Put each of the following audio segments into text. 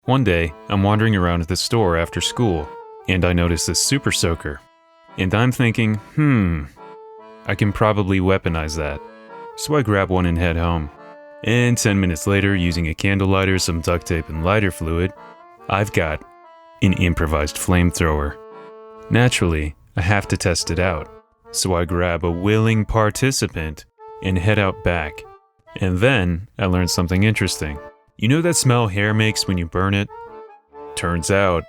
One day, I'm wandering around at the store after school, and I notice this super soaker. And I'm thinking, I can probably weaponize that. So I grab one and head home. And 10 minutes later, using a candle lighter, some duct tape, and lighter fluid, I've got an improvised flamethrower. Naturally, I have to test it out. So I grab a willing participant and head out back. And then I learned something interesting. You know that smell hair makes when you burn it? Turns out,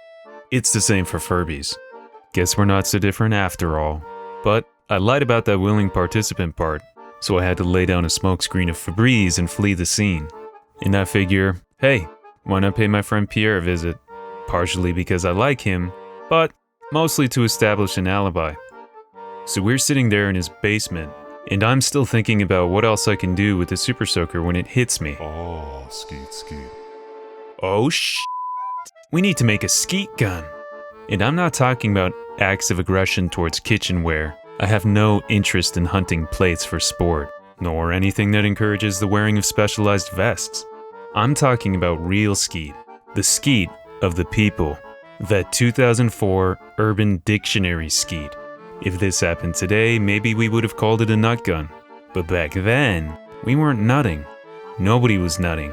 it's the same for Furbies. Guess we're not so different after all. But I lied about that willing participant part, so I had to lay down a smokescreen of Febreze and flee the scene. And I figure, hey, why not pay my friend Pierre a visit? Partially because I like him, but mostly to establish an alibi. So we're sitting there in his basement, and I'm still thinking about what else I can do with the super soaker when it hits me. Oh, skeet. Oh we need to make a skeet gun. And I'm not talking about acts of aggression towards kitchenware. I have no interest in hunting plates for sport, nor anything that encourages the wearing of specialized vests. I'm talking about real skeet, the skeet of the people, that 2004 Urban Dictionary skeet. If this happened today, maybe we would have called it a nut gun. But back then, we weren't nutting. Nobody was nutting.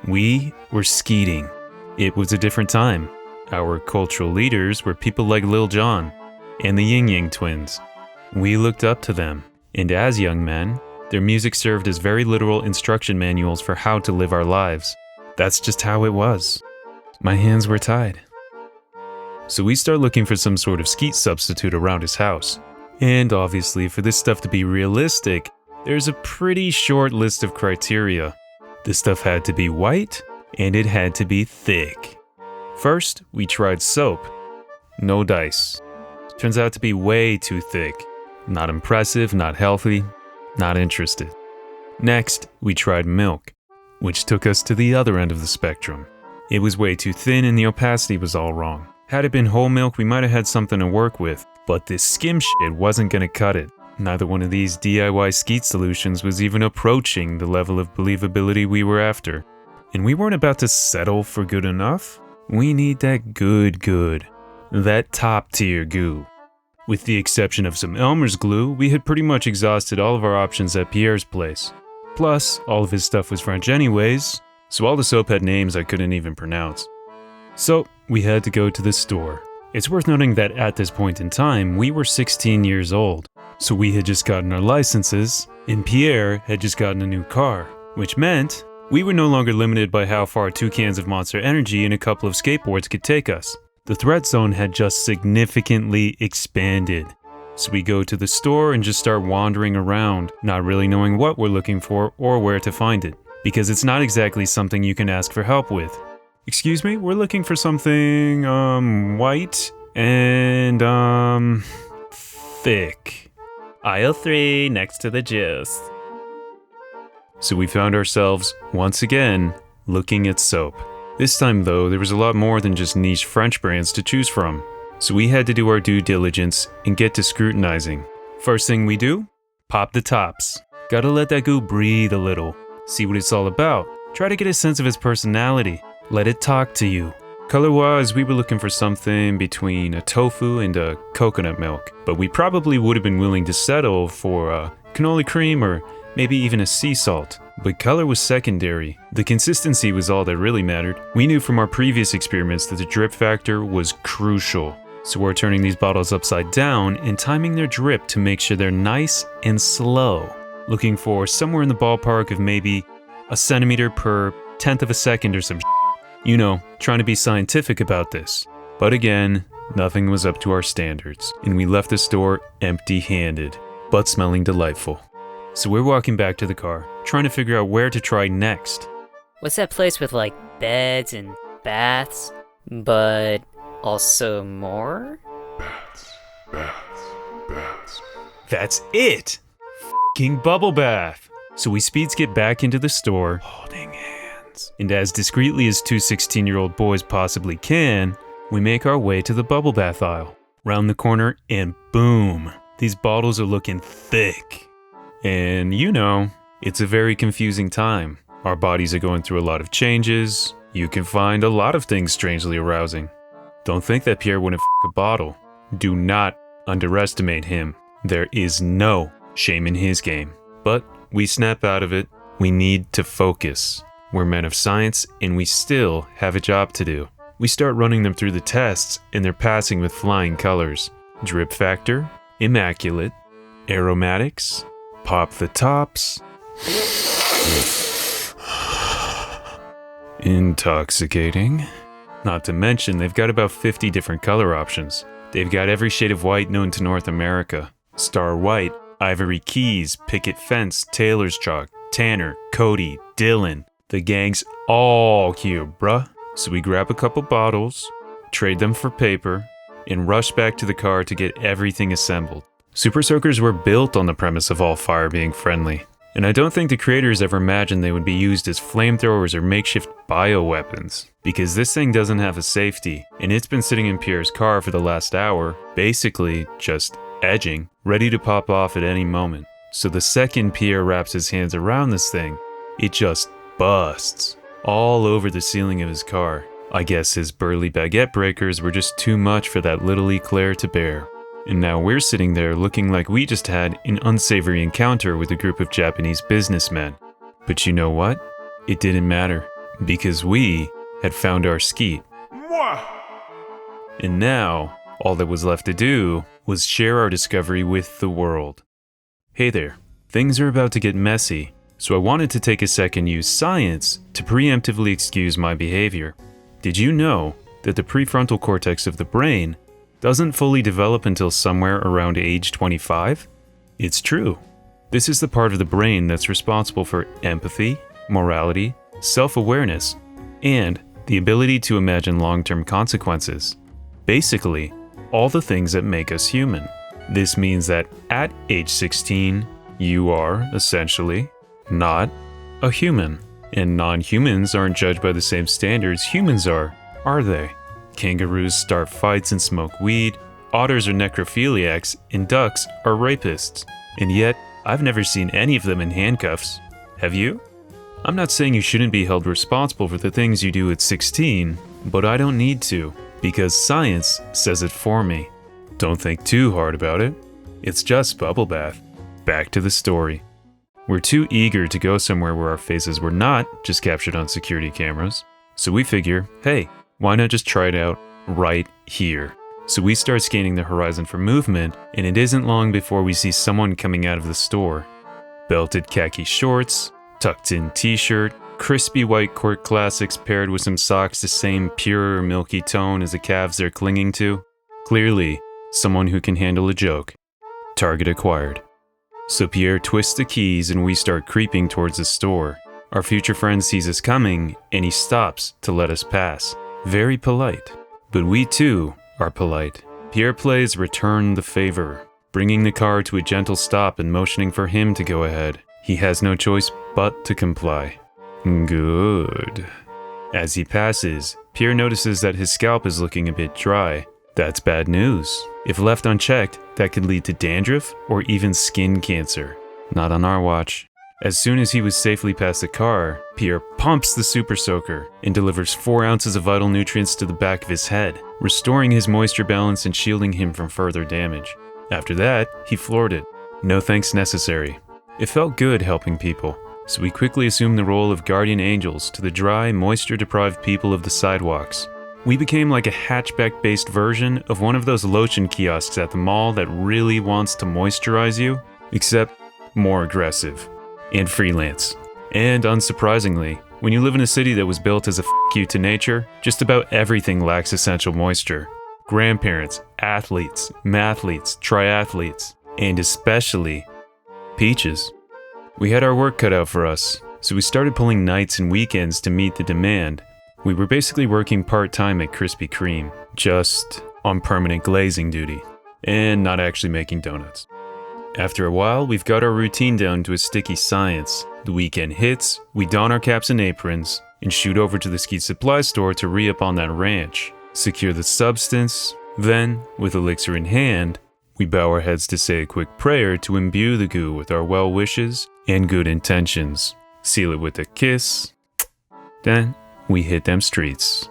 We were skeeting. It was a different time. Our cultural leaders were people like Lil Jon and the Ying Yang Twins. We looked up to them, and as young men, their music served as very literal instruction manuals for how to live our lives. That's just how it was. My hands were tied. So we start looking for some sort of skeet substitute around his house. And obviously, for this stuff to be realistic, there's a pretty short list of criteria. This stuff had to be white, and it had to be thick. First, we tried soap. No dice. Turns out to be way too thick. Not impressive, not healthy, not interested. Next, we tried milk, which took us to the other end of the spectrum. It was way too thin and the opacity was all wrong. Had it been whole milk, we might have had something to work with, but this skim shit wasn't gonna cut it. Neither one of these DIY skeet solutions was even approaching the level of believability we were after. And we weren't about to settle for good enough. We need that good. That top tier goo. With the exception of some Elmer's glue, we had pretty much exhausted all of our options at Pierre's place. Plus, all of his stuff was French anyways, so all the soap had names I couldn't even pronounce. So, we had to go to the store. It's worth noting that at this point in time, we were 16 years old. So we had just gotten our licenses, and Pierre had just gotten a new car, which meant we were no longer limited by how far 2 cans of Monster Energy and a couple of skateboards could take us. The threat zone had just significantly expanded. So we go to the store and just start wandering around, not really knowing what we're looking for or where to find it, because it's not exactly something you can ask for help with. Excuse me, we're looking for something, white and, thick. Aisle 3, next to the juice. So we found ourselves, once again, looking at soap. This time though, there was a lot more than just niche French brands to choose from. So we had to do our due diligence and get to scrutinizing. First thing we do, pop the tops. Gotta let that goo breathe a little. See what it's all about. Try to get a sense of its personality. Let it talk to you. Color-wise, we were looking for something between a tofu and a coconut milk, but we probably would have been willing to settle for cannoli cream or maybe even a sea salt. But color was secondary. The consistency was all that really mattered. We knew from our previous experiments that the drip factor was crucial. So we're turning these bottles upside down and timing their drip to make sure they're nice and slow. Looking for somewhere in the ballpark of maybe a centimeter per 10th of a second or some shit. You know, trying to be scientific about this. But again, nothing was up to our standards, and we left the store empty-handed, but smelling delightful. So we're walking back to the car, trying to figure out where to try next. What's that place with like beds and baths, but also more? Bats. That's it! F***ing bubble bath! So we speeds get back into the store, holding hands. And as discreetly as 2 16-year-old boys possibly can, we make our way to the bubble bath aisle. Round the corner and boom! These bottles are looking thick. And you know, it's a very confusing time. Our bodies are going through a lot of changes. You can find a lot of things strangely arousing. Don't think that Pierre wouldn't a bottle. Do not underestimate him. There is no shame in his game. But we snap out of it. We need to focus. We're men of science, and we still have a job to do. We start running them through the tests, and they're passing with flying colors. Drip factor, immaculate. Aromatics, pop the tops. Intoxicating. Not to mention, they've got about 50 different color options. They've got every shade of white known to North America. Star White, Ivory Keys, Picket Fence, Taylor's Chalk, Tanner, Cody, Dylan. The gang's all here, bruh. So we grab a couple bottles, trade them for paper, and rush back to the car to get everything assembled. Super Soakers were built on the premise of all fire being friendly. And I don't think the creators ever imagined they would be used as flamethrowers or makeshift bioweapons, because this thing doesn't have a safety, and it's been sitting in Pierre's car for the last hour, basically just edging, ready to pop off at any moment. So the second Pierre wraps his hands around this thing, it just busts all over the ceiling of his car. I guess his burly baguette breakers were just too much for that little eclair to bear. And now we're sitting there looking like we just had an unsavory encounter with a group of Japanese businessmen. But you know what? It didn't matter, because we had found our skeet. And now, all that was left to do was share our discovery with the world. Hey there, things are about to get messy, so I wanted to take a second use science to preemptively excuse my behavior. Did you know that the prefrontal cortex of the brain doesn't fully develop until somewhere around age 25? It's true. This is the part of the brain that's responsible for empathy, morality, self-awareness, and the ability to imagine long-term consequences. Basically, all the things that make us human. This means that at age 16, you are, essentially, not a human. And non-humans aren't judged by the same standards humans are they? Kangaroos start fights and smoke weed, otters are necrophiliacs, and ducks are rapists. And yet, I've never seen any of them in handcuffs. Have you? I'm not saying you shouldn't be held responsible for the things you do at 16, but I don't need to, because science says it for me. Don't think too hard about it. It's just bubble bath. Back to the story. We're too eager to go somewhere where our faces were not just captured on security cameras. So we figure, hey, why not just try it out right here? So we start scanning the horizon for movement, and it isn't long before we see someone coming out of the store. Belted khaki shorts, tucked in t-shirt, crispy white court classics paired with some socks the same pure milky tone as the calves they're clinging to. Clearly, someone who can handle a joke. Target acquired. So Pierre twists the keys and we start creeping towards the store. Our future friend sees us coming and he stops to let us pass. Very polite. But we too are polite. Pierre plays return the favor, bringing the car to a gentle stop and motioning for him to go ahead. He has no choice but to comply. Good. As he passes, Pierre notices that his scalp is looking a bit dry. That's bad news. If left unchecked, that could lead to dandruff or even skin cancer. Not on our watch. As soon as he was safely past the car, Pierre pumps the Super Soaker and delivers 4 ounces of vital nutrients to the back of his head, restoring his moisture balance and shielding him from further damage. After that, he floored it. No thanks necessary. It felt good helping people, so we quickly assumed the role of guardian angels to the dry, moisture-deprived people of the sidewalks. We became like a hatchback-based version of one of those lotion kiosks at the mall that really wants to moisturize you, except more aggressive. And freelance. And unsurprisingly, when you live in a city that was built as a f*** you to nature, just about everything lacks essential moisture. Grandparents, athletes, mathletes, triathletes, and especially peaches. We had our work cut out for us, so we started pulling nights and weekends to meet the demand. We were basically working part-time at Krispy Kreme, just on permanent glazing duty, and not actually making donuts. After a while, we've got our routine down to a sticky science. The weekend hits, we don our caps and aprons, and shoot over to the Skeet supply store to re-up on that ranch, secure the substance, then, with elixir in hand, we bow our heads to say a quick prayer to imbue the goo with our well wishes and good intentions. Seal it with a kiss. Then, we hit them streets.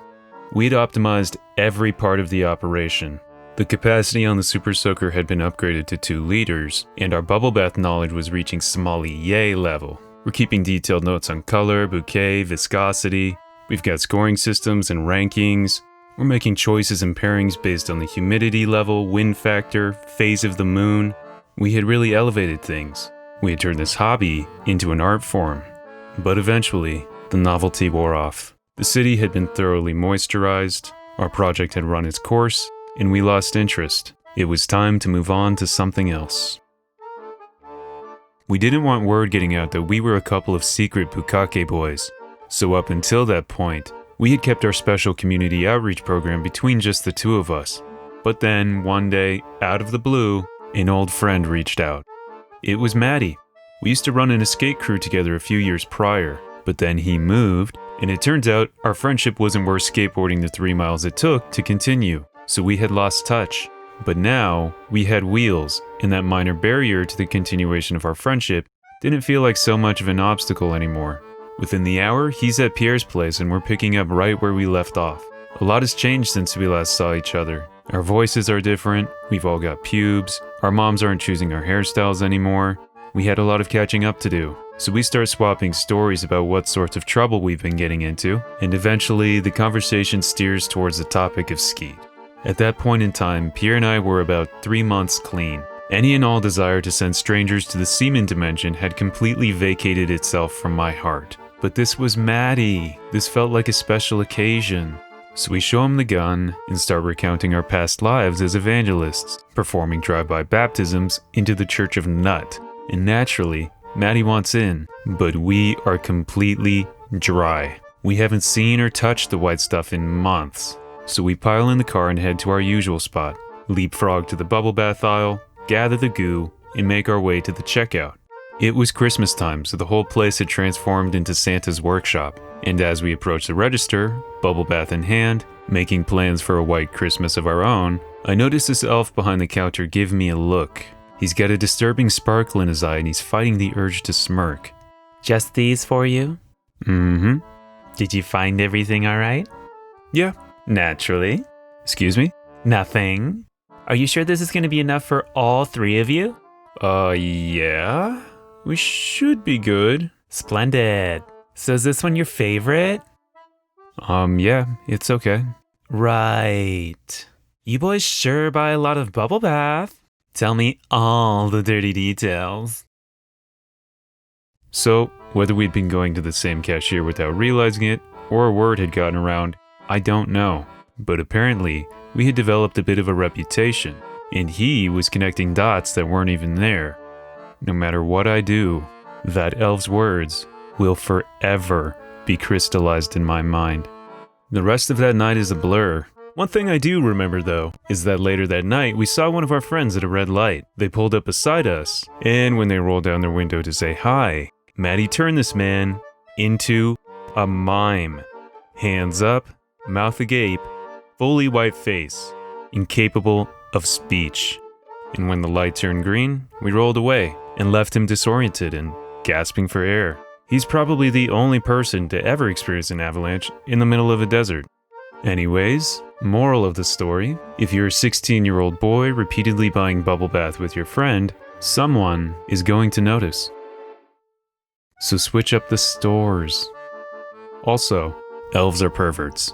We'd optimized every part of the operation. The capacity on the Super Soaker had been upgraded to 2 liters, and our bubble bath knowledge was reaching sommelier level. We're keeping detailed notes on color, bouquet, viscosity. We've got scoring systems and rankings. We're making choices and pairings based on the humidity level, wind factor, phase of the moon. We had really elevated things. We had turned this hobby into an art form. But eventually, the novelty wore off. The city had been thoroughly moisturized, our project had run its course, and we lost interest. It was time to move on to something else. We didn't want word getting out that we were a couple of secret bukkake boys, so up until that point, we had kept our special community outreach program between just the 2 of us. But then, one day, out of the blue, an old friend reached out. It was Maddie. We used to run in a skate crew together a few years prior, but then he moved, and it turns out our friendship wasn't worth skateboarding the 3 miles it took to continue. So we had lost touch. But now, we had wheels, and that minor barrier to the continuation of our friendship didn't feel like so much of an obstacle anymore. Within the hour, he's at Pierre's place and we're picking up right where we left off. A lot has changed since we last saw each other. Our voices are different, we've all got pubes, our moms aren't choosing our hairstyles anymore. We had a lot of catching up to do. So we start swapping stories about what sorts of trouble we've been getting into, and eventually the conversation steers towards the topic of skeet. At that point in time, Pierre and I were about 3 months clean. Any and all desire to send strangers to the semen dimension had completely vacated itself from my heart. But this was Maddie. This felt like a special occasion. So we show him the gun and start recounting our past lives as evangelists, performing drive-by baptisms into the Church of Nut. And naturally, Maddie wants in, but we are completely dry. We haven't seen or touched the white stuff in months. So we pile in the car and head to our usual spot, leapfrog to the bubble bath aisle, gather the goo, and make our way to the checkout. It was Christmas time, so the whole place had transformed into Santa's workshop. And as we approached the register, bubble bath in hand, making plans for a white Christmas of our own, I noticed this elf behind the counter give me a look. He's got a disturbing sparkle in his eye and he's fighting the urge to smirk. Just these for you? Mm-hmm. Did you find everything all right? Yeah. Naturally. Excuse me? Nothing. Are you sure this is going to be enough for all 3 of you? Yeah. We should be good. Splendid. So is this one your favorite? Yeah, it's okay. Right. You boys sure buy a lot of bubble bath. Tell me all the dirty details. So, whether we'd been going to the same cashier without realizing it, or a word had gotten around, I don't know. But apparently, we had developed a bit of a reputation, and he was connecting dots that weren't even there. No matter what I do, that elf's words will forever be crystallized in my mind. The rest of that night is a blur. One thing I do remember though, is that later that night we saw one of our friends at a red light. They pulled up beside us, and when they rolled down their window to say hi, Maddie turned this man into a mime. Hands up, mouth agape, fully white face, incapable of speech. And when the light turned green, we rolled away and left him disoriented and gasping for air. He's probably the only person to ever experience an avalanche in the middle of a desert. Anyways, moral of the story, if you're a 16-year-old boy repeatedly buying bubble bath with your friend, someone is going to notice. So switch up the stores. Also, elves are perverts.